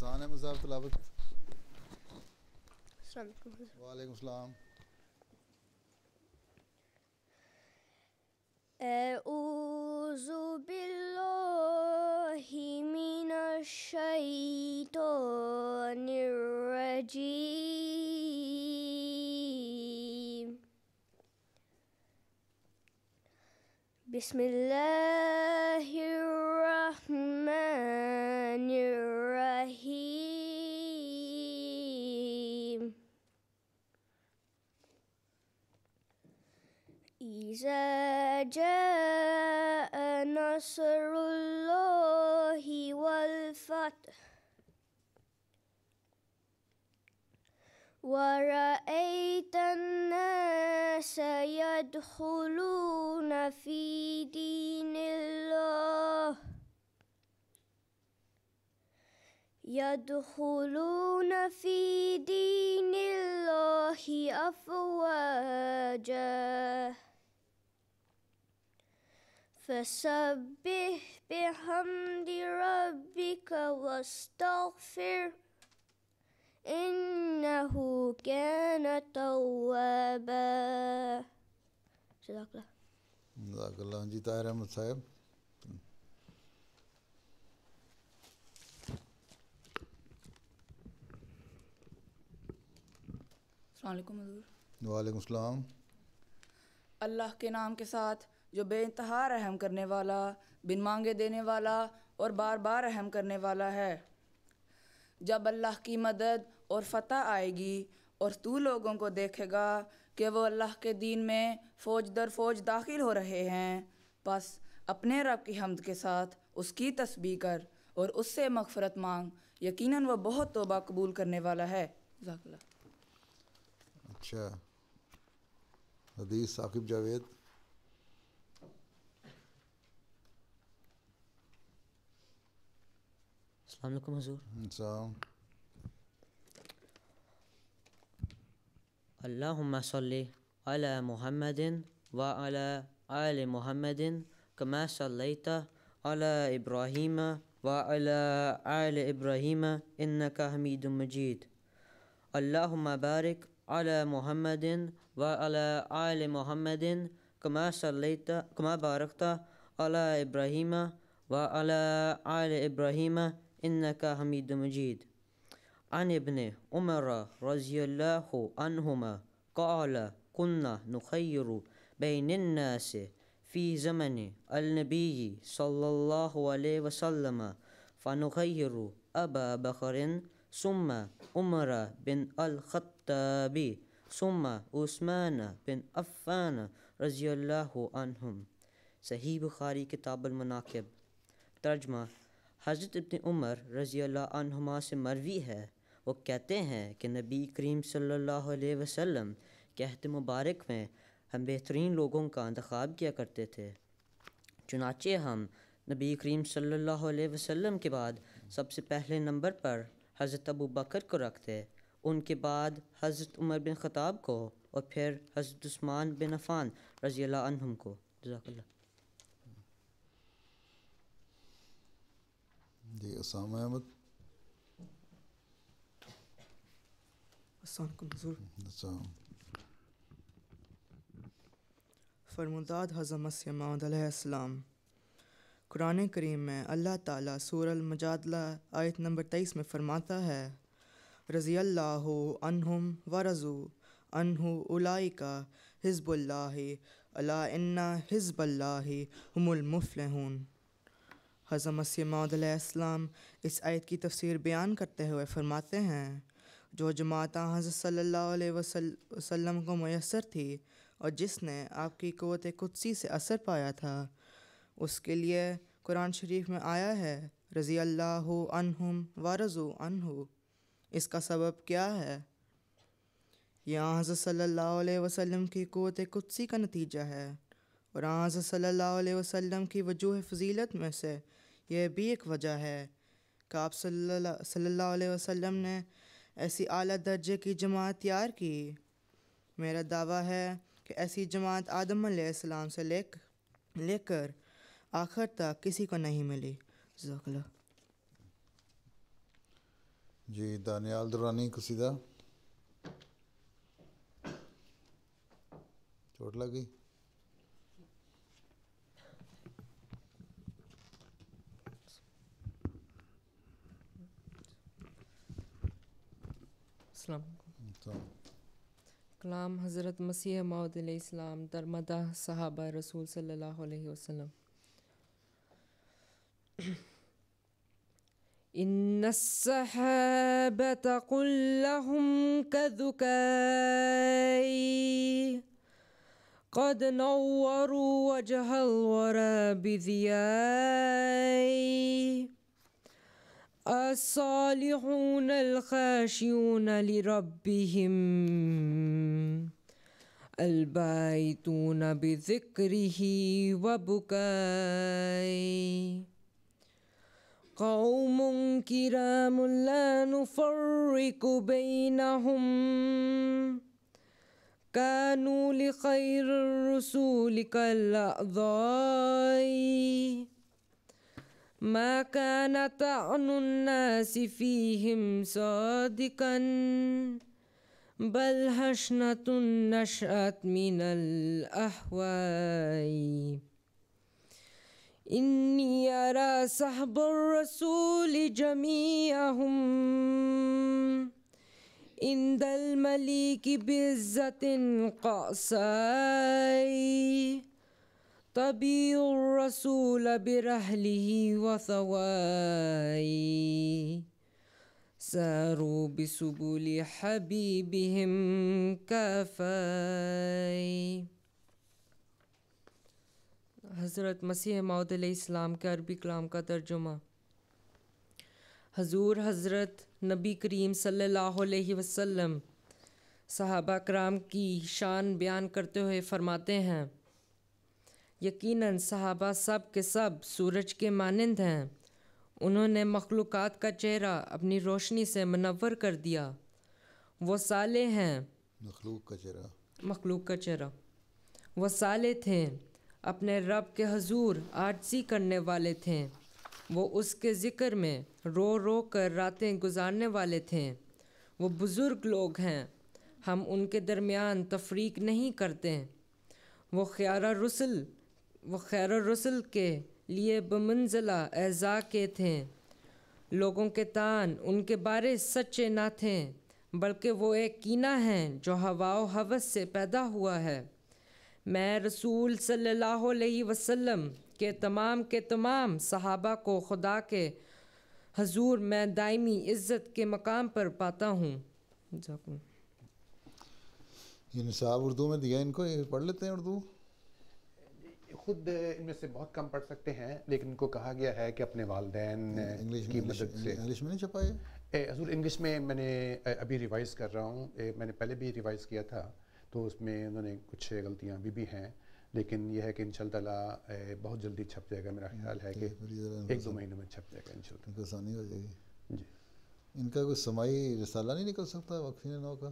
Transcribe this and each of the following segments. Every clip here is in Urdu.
آسان ہے مصحف تلاوت؟ السلام علیکم. وعلیکم السلام. اعوذ باللہ من الشیطان الرجیم. بسم اللہ الرحمن الرحیم. إذا جاء نصر الله والفتح ورأيت الناس يدخلون في دين الله أفواجا فسبح بحمد ربك واستغفر إنه كان توابا. صدق اللہ. جزاک اللہ. جی طاہر احمد صاحب. السلام علیکم حضور. وعلیکم السلام. اللہ کے نام کے ساتھ جو بے انتہا رحم کرنے والا، بن مانگے دینے والا اور بار بار رحم کرنے والا ہے. جب اللہ کی مدد اور فتح آئے گی اور تو لوگوں کو دیکھے گا کہ وہ اللہ کے دین میں فوج در فوج داخل ہو رہے ہیں، بس اپنے رب کی حمد کے ساتھ اس کی تسبیح کر اور اس سے مغفرت مانگ، یقیناً وہ بہت توبہ قبول کرنے والا ہے. جزاک اللہ. اچھا، حدیث ثاقب جاوید. السلام علیکم حضور. السلام. اللہم صلی علی محمد وعلی آل محمد کما صلیت علی ابراہیم وعلی آل ابراہیم انک حمید مجید. اللہم بارک علی محمد وعلی آل محمد کما بارکت علی ابراہیم وعلی آل ابراہیم انک حمید مجید. عن ابن عمر رضی اللہ عنہما قال كنا نخیر بین الناس فی زمن النبی صلی اللہ علیہ وسلم فنخیر ابا بکر ثم عمر بن الخطاب ثم عثمان بن عفان رضی اللہ عنہم. صحیح بخاری کتاب المناقب. ترجمہ: حضرت ابن عمر رضی اللہ عنہما سے مروی ہے، وہ کہتے ہیں کہ نبی کریم صلی اللہ علیہ وسلم کے عہد مبارک میں ہم بہترین لوگوں کا انتخاب کیا کرتے تھے، چنانچہ ہم نبی کریم صلی اللہ علیہ وسلم کے بعد سب سے پہلے نمبر پر حضرت ابو بکر کو رکھتے، ان کے بعد حضرت عمر بن خطاب کو اور پھر حضرت عثمان بن عفان رضی اللہ عنہم کو. جزاک اللہ. جی اسامہ احمد. السلام علیکم حضور. السلام. فرموداد حضرت مسیح موعود علیہ السلام. قرآن کریم میں اللہ تعالیٰ سورہ المجادلہ آیت نمبر 23 میں فرماتا ہے: رضی اللہ عنہم ورضوا عنہ اولئک حزب اللہ الا ان حزب اللہ هم المفلحون. حضرت مسیح موعود علیہ السلام اس آیت کی تفسیر بیان کرتے ہوئے فرماتے ہیں: جو جماعت حضرت صلی اللہ علیہ وسلم کو میسر تھی اور جس نے آپ کی قوت قدسی سے اثر پایا تھا، اس کے لیے قرآن شریف میں آیا ہے رضی اللہ عنہم ورضوا عنہ. اس کا سبب کیا ہے؟ یہاں حضرت صلی اللہ علیہ وسلم کی قوت قدسی کا نتیجہ ہے، اور حضرت صلی اللہ علیہ وسلم کی وجوہ فضیلت میں سے یہ بھی ایک وجہ ہے کہ آپ صلی اللہ علیہ وسلم نے ایسی اعلیٰ درجے کی جماعت تیار کی. میرا دعویٰ ہے کہ ایسی جماعت آدم علیہ السلام سے لے کر آخر تک کسی کو نہیں ملی. جزاک اللہ. جی دانیال درانی قصیدہ. چوٹ لگی. السلام علیکم. کلام حضرت مسیح موعود علیہ السلام در مدح صحابہ رسول صلی اللہ علیہ وسلم. ان الصحابة كلهم كذكاء قد نوروا وجه الورى بضياء الصالحون الخاشعون لربهم البايتون بذكره وبكاء قوم كرام لا نفرق بينهم كانوا لخير الرسول كالأعضاء ما كان طعن الناس فيهم صادقا بل هشنة نشأت من الأهواء إني أرى صحب الرسول جميعهم عند المليك بعزة قاصاء طبيع الرسول برحله وثواء ساروا بسبل حبيبهم كافاء. حضرت مسیح موعود علیہ السلام کے عربی کلام کا ترجمہ. حضور حضرت نبی کریم صلی اللہ علیہ وسلم صحابہ کرام کی شان بیان کرتے ہوئے فرماتے ہیں یقیناً صحابہ سب کے سب سورج کے مانند ہیں. انہوں نے مخلوقات کا چہرہ اپنی روشنی سے منور کر دیا. وہ صالح ہیں. مخلوق کا چہرہ. وہ صالح تھے. اپنے رب کے حضور عاجزی کرنے والے تھے. وہ اس کے ذکر میں رو رو کر راتیں گزارنے والے تھے. وہ بزرگ لوگ ہیں. ہم ان کے درمیان تفریق نہیں کرتے. وہ خیار الرسل کے لیے بمنزلہ اعزا کے تھے. لوگوں کے تان ان کے بارے سچے نہ تھے بلکہ وہ ایک کینہ ہیں جو ہوا و ہوس سے پیدا ہوا ہے. میں رسول صلی اللہ علیہ وسلم کے تمام صحابہ کو خدا کے حضور میں دائمی عزت کے مقام پر پاتا ہوں. یہ نصاب اردو میں دیا ان کو, یہ پڑھ لیتے ہیں اردو؟ خود ان میں سے بہت کم پڑھ سکتے ہیں لیکن ان کو کہا گیا ہے کہ اپنے والدین کی مدد سے. انگلش میں نہیں چھپا یہ حضور؟ انگلش میں میں نے ابھی ریوائز کر رہا ہوں. میں نے پہلے بھی ریوائز کیا تھا تو اس میں انہوں نے کچھ غلطیاں بھی ہیں لیکن یہ ہے کہ انشاءاللہ تعالیٰ بہت جلدی چھپ جائے گا. میرا خیال ہے کہ 1-2 مہینوں میں چھپ جائے گا انشاءاللہ. ان کو آسانی ہو جائے گی. جی ان کا کوئی سماعی رسالہ نہیں نکل سکتا وقفین نو کا؟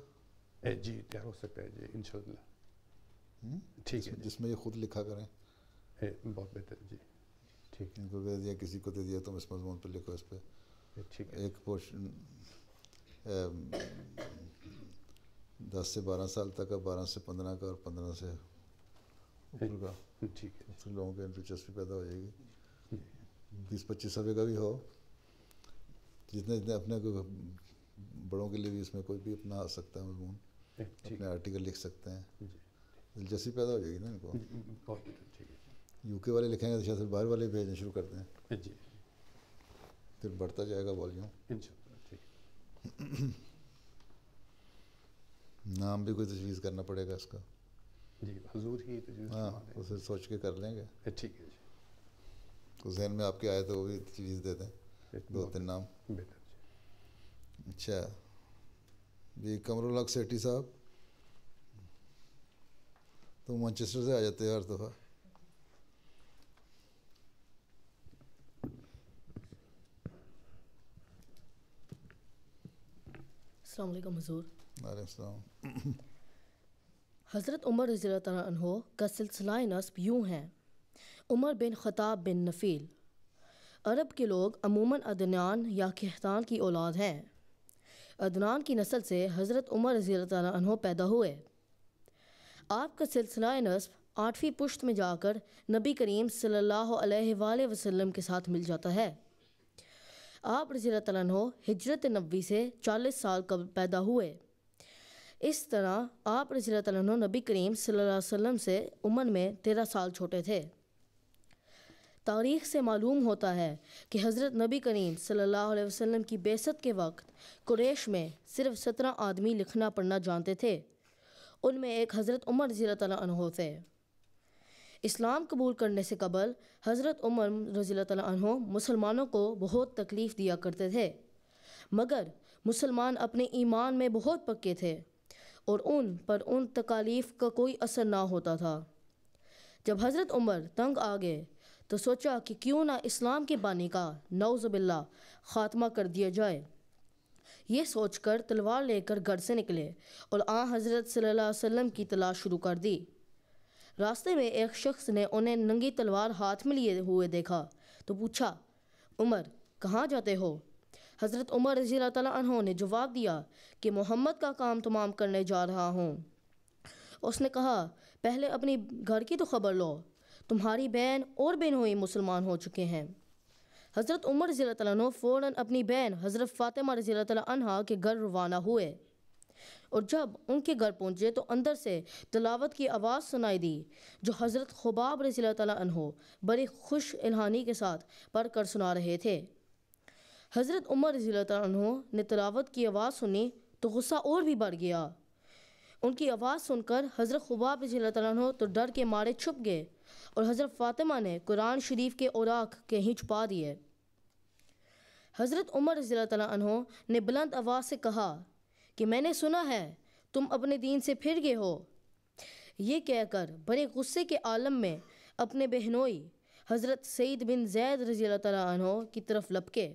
جی تیار ہو سکتا ہے جی انشاءاللہ. ٹھیک ہے جس میں یہ خود لکھا کریں. بہت بہتر جی. ٹھیک ہے. ان کو دے دیا, کسی کو دے دیا, تم اس مضمون پہ لکھو اس پہ. ٹھیک ہے. ایک پورشن 10 سے 12 سال تک کا, 12 سے 15 کا اور 15 سے اوپر کا. ٹھیک ہے. اس لوگوں کے دلچسپی پیدا ہو جائے گی. 20-25 صفحے کا بھی ہو, جتنے اپنے کو بڑوں کے لیے بھی اس میں کوئی بھی اپنا آ سکتا ہے مضمون, اپنے آرٹیکل لکھ سکتے ہیں. دلچسپی پیدا ہو جائے گی نا ان کو. بہت ٹھیک ہے. UK والے لکھیں گے تو شاید باہر والے بھیجنا شروع کرتے ہیں. جی پھر بڑھتا جائے گا والیوم. انشاءاللہ. ٹھیک ہے. نام بھی کوئی تجویز کرنا پڑے گا اس کا. جی حضور ہی تجویز. ہاں اسے سوچ کے کر لیں گے. ٹھیک ہے جی. تو ذہن میں آپ کے آئے تو وہ بھی تجویز دے دیں, 2-3 نام. بہتر جی. اچھا بھی قمر الحق سیٹھی صاحب تو مانچسٹر سے آ جاتے ہیں ہر دفعہ. السلام علیکم حضور. وعلیکم السلام. حضرت عمر رضی اللہ تعالیٰ عنہ کا سلسلہ نسب یوں ہے. عمر بن خطاب بن نفیل. عرب کے لوگ عموماً عدنان یا کہتان کی اولاد ہیں. عدنان کی نسل سے حضرت عمر رضی اللہ تعالیٰ عنہ پیدا ہوئے۔ آپ کا سلسلہ نسب 8ویں پشت میں جا کر نبی کریم صلی اللہ علیہ وآلہ وسلم کے ساتھ مل جاتا ہے۔ آپ رضی اللہ تعالیٰ عنہ ہجرت نبوی سے 40 سال قبل پیدا ہوئے۔ اس طرح آپ رضی اللہ تعالیٰ عنہ نبی کریم صلی اللہ علیہ وسلم سے عمر میں 13 سال چھوٹے تھے۔ تاریخ سے معلوم ہوتا ہے کہ حضرت نبی کریم صلی اللہ علیہ وسلم کی بعثت کے وقت قریش میں صرف 17 آدمی لکھنا پڑھنا جانتے تھے۔ ان میں ایک حضرت عمر رضی اللہ تعالیٰ عنہ تھے۔ اسلام قبول کرنے سے قبل حضرت عمر رضی اللہ تعالیٰ عنہ مسلمانوں کو بہت تکلیف دیا کرتے تھے، مگر مسلمان اپنے ایمان میں بہت پکے تھے اور ان پر ان تکالیف کا کوئی اثر نہ ہوتا تھا۔ جب حضرت عمر تنگ آ گئے تو سوچا کہ کیوں نہ اسلام کے بانی کا نعوذ باللہ خاتمہ کر دیا جائے۔ یہ سوچ کر تلوار لے کر گھر سے نکلے اور حضرت صلی اللہ علیہ وسلم کی تلاش شروع کر دی۔ راستے میں ایک شخص نے انہیں ننگی تلوار ہاتھ میں لیے ہوئے دیکھا تو پوچھا، عمر کہاں جاتے ہو؟ حضرت عمر رضی اللہ تعالیٰ عنہ نے جواب دیا کہ محمد کا کام تمام کرنے جا رہا ہوں۔ اس نے کہا، پہلے اپنی گھر کی تو خبر لو، تمہاری بہن اور بہنوئی مسلمان ہو چکے ہیں۔ حضرت عمر رضی اللہ تعالیٰ عنہ فوراً اپنی بہن حضرت فاطمہ رضی اللہ تعالیٰ عنہ کے گھر روانہ ہوئے، اور جب ان کے گھر پہنچے تو اندر سے تلاوت کی آواز سنائی دی جو حضرت خباب رضی اللہ تعالیٰ عنہ بڑی خوش الحانی کے ساتھ پڑھ کر سنا رہے تھے۔ حضرت عمر رضی اللہ تعالیٰ عنہ نے تلاوت کی آواز سنی تو غصہ اور بھی بڑھ گیا۔ ان کی آواز سن کر حضرت خباب رضی اللہ تعالیٰ عنہ تو ڈر کے مارے چھپ گئے اور حضرت فاطمہ نے قرآن شریف کے اوراق کہیں چھپا دیے۔ حضرت عمر رضی اللہ تعالیٰ عنہ نے بلند آواز سے کہا کہ میں نے سنا ہے تم اپنے دین سے پھر گئے ہو۔ یہ کہہ کر بڑے غصے کے عالم میں اپنے بہنوئی حضرت سعید بن زید رضی اللہ تعالیٰ عنہ کی طرف لپکے۔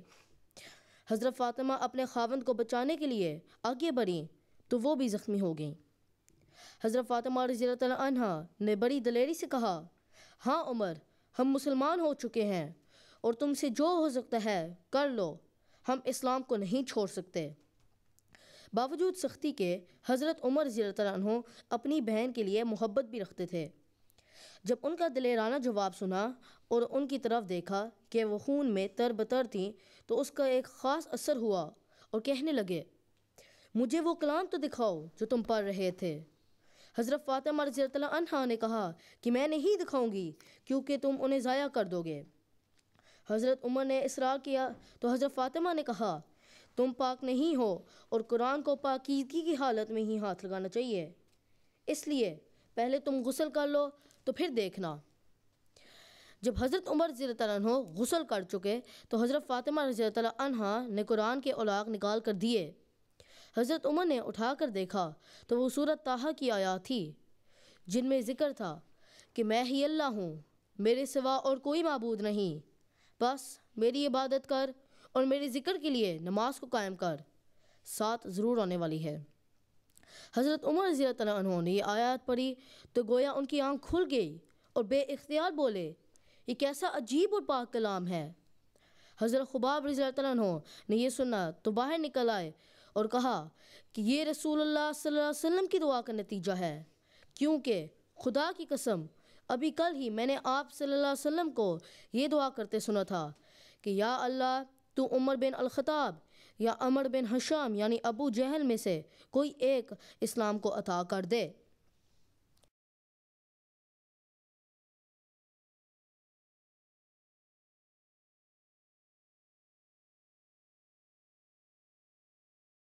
حضرت فاطمہ اپنے خاوند کو بچانے کے لیے آگے بڑھیں تو وہ بھی زخمی ہو گئیں۔ حضرت فاطمہ رضی اللہ تعالیٰ عنہ نے بڑی دلیری سے کہا، ہاں عمر، ہم مسلمان ہو چکے ہیں اور تم سے جو ہو سکتا ہے کر لو، ہم اسلام کو نہیں چھوڑ سکتے۔ باوجود سختی کے حضرت عمر رضی اللہ تعالیٰ عنہ اپنی بہن کے لیے محبت بھی رکھتے تھے۔ جب ان کا دلیرانہ جواب سنا اور ان کی طرف دیکھا کہ وہ خون میں تر بتر تھیں تو اس کا ایک خاص اثر ہوا اور کہنے لگے، مجھے وہ کلام تو دکھاؤ جو تم پڑھ رہے تھے۔ حضرت فاطمہ رضی اللہ عنہا نے کہا کہ میں نہیں دکھاؤں گی کیونکہ تم انہیں ضائع کر دو گے۔ حضرت عمر نے اصرار کیا تو حضرت فاطمہ نے کہا، تم پاک نہیں ہو اور قرآن کو پاکیزگی کی حالت میں ہی ہاتھ لگانا چاہیے، اس لیے پہلے تم غسل کر لو تو پھر دیکھنا۔ جب حضرت عمر رضی اللہ تعالیٰ عنہ غسل کر چکے تو حضرت فاطمہ رضی اللہ تعالیٰ عنہا نے قرآن کے اوراق نکال کر دیے۔ حضرت عمر نے اٹھا کر دیکھا تو وہ سورۃ طٰہٰ کی آیات تھی جن میں ذکر تھا کہ میں ہی اللہ ہوں، میرے سوا اور کوئی معبود نہیں، بس میری عبادت کر اور میرے ذکر کے لیے نماز کو قائم کر، ساتھ ضرور آنے والی ہے۔ حضرت عمر رضی اللہ تعالیٰ عنہ نے یہ آیات پڑھی تو گویا ان کی آنکھ کھل گئی اور بے اختیار بولے، یہ کیسا عجیب اور پاک کلام ہے۔ حضرت خباب رضی اللہ تعالیٰ عنہ نے یہ سنا تو باہر نکل آئے اور کہا کہ یہ رسول اللہ صلی اللہ علیہ وسلم کی دعا کا نتیجہ ہے، کیونکہ خدا کی قسم ابھی کل ہی میں نے آپ صلی اللہ علیہ وسلم کو یہ دعا کرتے سنا تھا کہ یا اللہ تو عمر بن الخطاب یا عمر بن ہشام یعنی ابو جہل میں سے کوئی ایک اسلام کو عطا کر دے۔